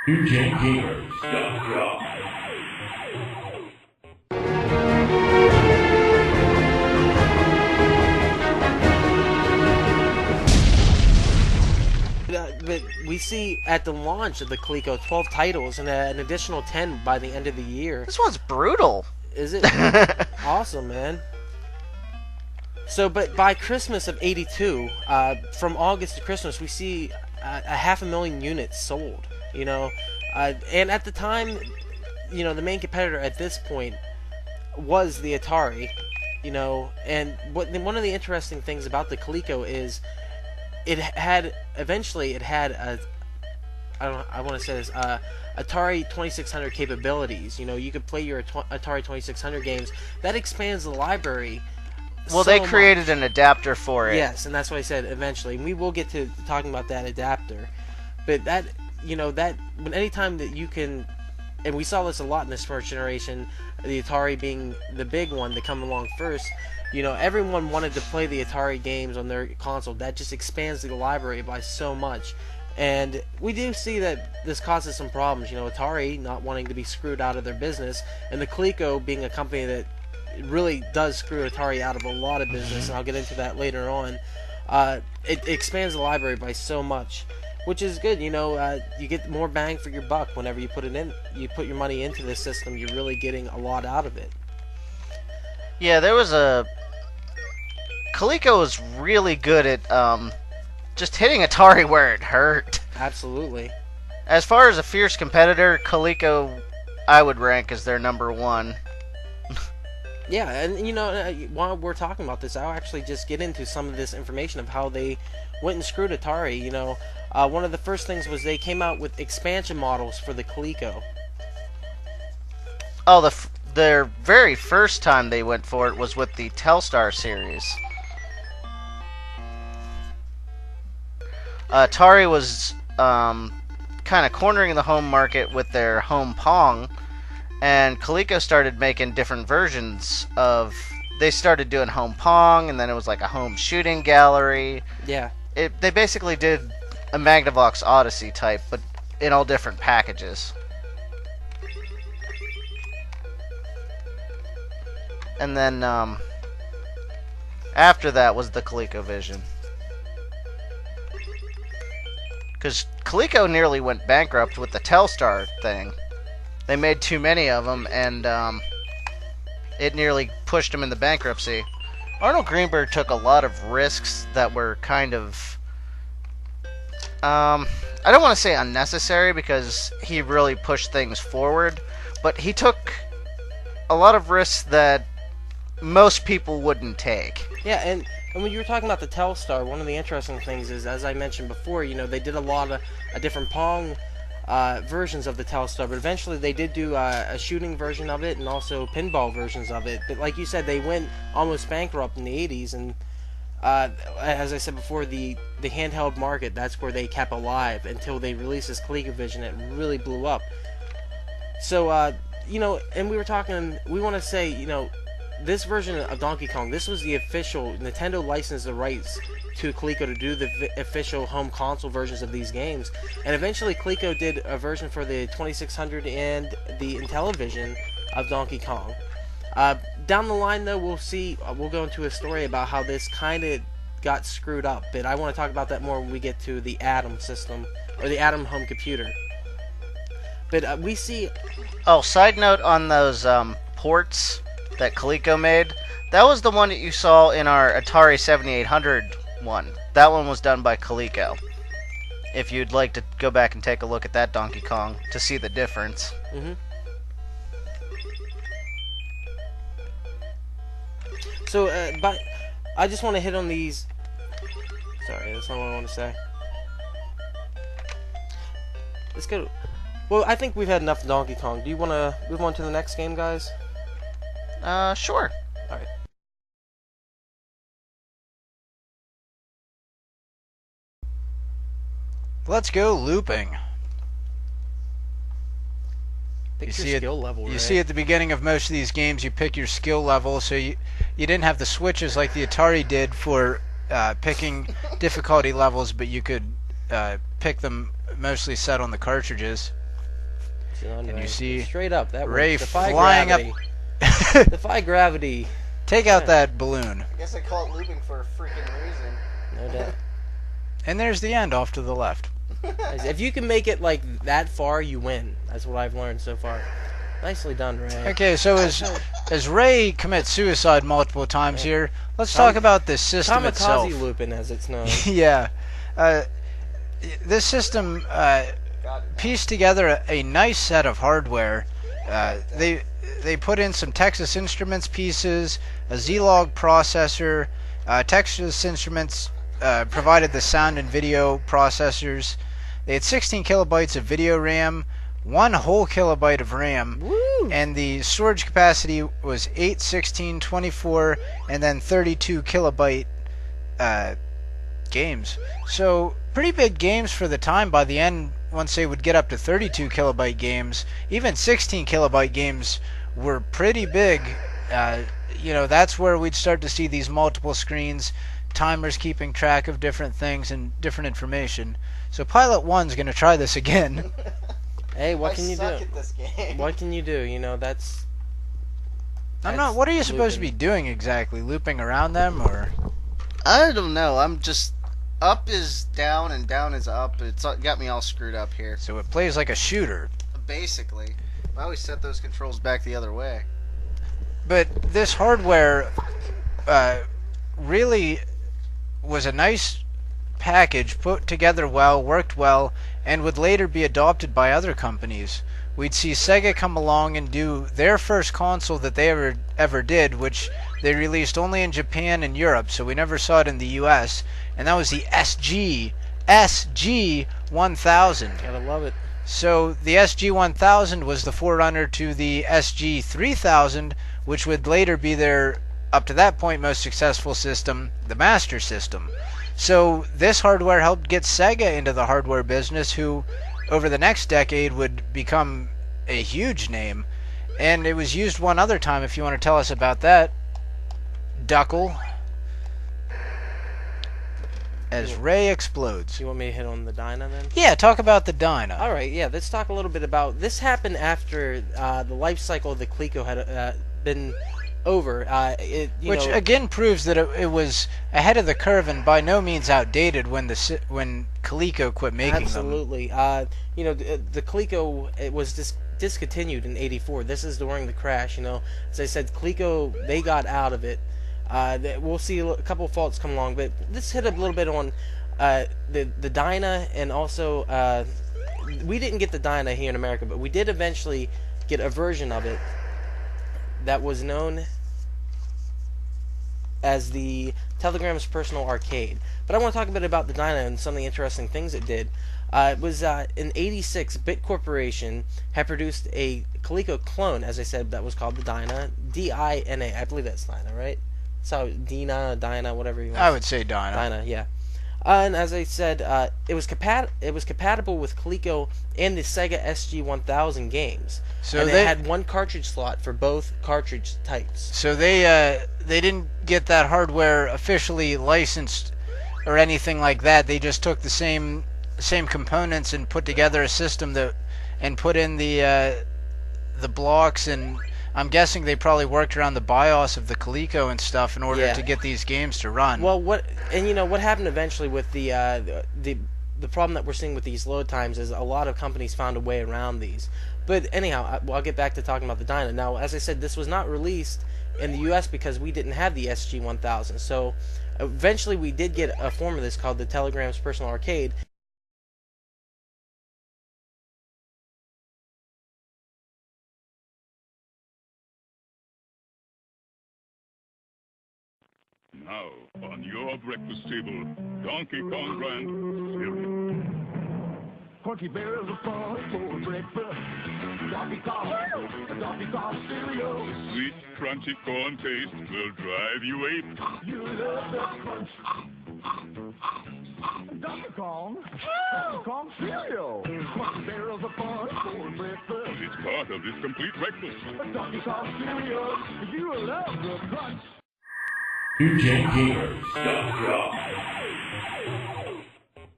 NewGenGamers.com. But we see at the launch of the Coleco 12 titles and an additional 10 by the end of the year. This one's brutal. Is it? Awesome, man. So, but by Christmas of '82, from August to Christmas, we see a 500,000 units sold. You know, and at the time, you know, the main competitor at this point was the Atari. You know, and one of the interesting things about the Coleco is it had a I want to say this Atari 2600 capabilities. You know, you could play your Atari 2600 games. That expands the library. Well, so they created an adapter for it. Yes, and that's what I said eventually. And we will get to talking about that adapter. But that, you know, that when anytime that you can, and we saw this a lot in this first generation, the Atari being the big one to come along first. You know, everyone wanted to play the Atari games on their console. That just expands the library by so much. And we do see that this causes some problems. You know, Atari not wanting to be screwed out of their business, and the Coleco being a company that really does screw Atari out of a lot of business, and I'll get into that later on. It expands the library by so much, which is good. You know, you get more bang for your buck whenever you put it in. You put your money into this system, you're really getting a lot out of it. Yeah, there was Coleco was really good at just hitting Atari where it hurt. Absolutely. As far as a fierce competitor, Coleco I would rank as their number one. Yeah, and you know, while we're talking about this, I'll actually just get into some of this information of how they went and screwed Atari. You know, one of the first things was they came out with expansion models for the Coleco. Oh, their very first time they went for it was with the Telstar series. Atari was kind of cornering the home market with their home Pong, and Coleco started making different versions of. They started doing home Pong, and then it was like a home shooting gallery. Yeah. They basically did a Magnavox Odyssey type, but in all different packages. And then after that was the ColecoVision. Because Coleco nearly went bankrupt with the Telstar thing. They made too many of them, and it nearly pushed them into bankruptcy. Arnold Greenberg took a lot of risks that were kind of... I don't want to say unnecessary, because he really pushed things forward, but he took a lot of risks that most people wouldn't take. Yeah, and when you were talking about the Telstar, one of the interesting things is, as I mentioned before, you know, they did a lot of different Pong versions of the Telstar, but eventually they did do a shooting version of it and also pinball versions of it. But like you said, they went almost bankrupt in the 80s, and as I said before, the handheld market, that's where they kept alive until they released this ColecoVision. It really blew up. So, you know, and we want to say, you know, this version of Donkey Kong, this was the official, Nintendo licensed the rights to Coleco to do the official home console versions of these games. And eventually Coleco did a version for the 2600 and the Intellivision of Donkey Kong. Down the line, though, we'll go into a story about how this kind of got screwed up. But I want to talk about that more when we get to the Atom system, or the Atom home computer. But we see... Oh, side note on those ports that Coleco made, that was the one that you saw in our Atari 7800 one. That one was done by Coleco. If you'd like to go back and take a look at that Donkey Kong to see the difference. Mm-hmm. So, but I just want to hit on these... Sorry, that's not what I want to say. Let's go... Well, I think we've had enough Donkey Kong. Do you want to move on to the next game, guys? Sure. Alright. Let's go looping. Pick your skill level, You right? see at the beginning of most of these games, you pick your skill level, so you didn't have the switches like the Atari did for picking difficulty levels, but you could pick them mostly set on the cartridges. Done, And Ray. you see Straight up, that Ray works. Defy flying gravity. up. Defy gravity. Take out that balloon. I guess I call it looping for a freaking reason. No doubt. And there's the end off to the left. If you can make it like that far, you win. That's what I've learned so far. Nicely done, Ray. Okay, so as Ray commits suicide multiple times here, let's talk about this system itself. Kamikaze looping, as it's known. Yeah. This system pieced together a nice set of hardware. They put in some Texas Instruments pieces, a Z-Log processor. Texas Instruments provided the sound and video processors. They had 16 kilobytes of video RAM, 1 whole kilobyte of RAM, Woo! and the storage capacity was 8, 16, 24, and then 32 kilobyte games. So pretty big games for the time. By the end, once they would get up to 32 kilobyte games, even 16 kilobyte games were pretty big. You know, that's where we'd start to see these multiple screens, timers keeping track of different things and different information. So Pilot 1's going to try this again. Hey, what can you do? I suck at this game. What can you do? You know, that's I'm not. What are you supposed to be doing exactly? Looping around them, or? I don't know. I'm just... Up is down and down is up. It's got me all screwed up here. So it plays like a shooter. Basically. I always set those controls back the other way. But this hardware really was a nice package, put together well, worked well, and would later be adopted by other companies. We'd see Sega come along and do their first console that they ever did, which they released only in Japan and Europe, so we never saw it in the US, and that was the SG-1000. gotta love it. So the SG-1000 was the forerunner to the SG-3000, which would later be their, up to that point, most successful system, the Master System. So this hardware helped get Sega into the hardware business, who over the next decade would become a huge name. And it was used one other time, if you want to tell us about that, Duckle, as Ray explodes. You want me to hit on the Dyna then? Yeah, talk about the Dyna. All right, yeah, let's talk a little bit about... This happened after the life cycle of the Coleco had been over. Which again proves that it was ahead of the curve and by no means outdated when Coleco quit making absolutely. them. You know, the Coleco, it was discontinued in '84. This is during the crash. You know, as I said, Coleco, they got out of it. We'll see a couple of faults come along, but let's hit a little bit on the Dyna, and also we didn't get the Dyna here in America, but we did eventually get a version of it that was known as the Telegram's Personal Arcade. But I want to talk a bit about the Dyna and some of the interesting things it did. It was in '86, Bit Corporation had produced a Coleco clone, as I said, that was called the Dyna, D-I-N-A. I believe that's Dyna, right? So Dyna, whatever you want. I would say Dyna. Dyna, yeah. And as I said, it was compatible with Coleco and the Sega SG-1000 games. So and it had one cartridge slot for both cartridge types. So they didn't get that hardware officially licensed or anything like that. They just took the same components and put together a system and put in the blocks, and I'm guessing they probably worked around the BIOS of the Coleco and stuff in order to get these games to run. Well, what happened eventually with the problem that we're seeing with these load times is a lot of companies found a way around these. But anyhow, I'll get back to talking about the Dyna. Now, as I said, this was not released in the U.S. because we didn't have the SG-1000. So eventually we did get a form of this called the Telegram's Personal Arcade. Now, on your breakfast table, Donkey Kong brand cereal. Porky Bear's a fun for breakfast. Donkey Kong cereal. Sweet, crunchy corn taste will drive you ape. You love the crunch. Donkey Kong cereal. Porky Bear's a fun for breakfast. It's part of this complete breakfast. Donkey Kong cereal. You love the crunch. NewGenGamers.com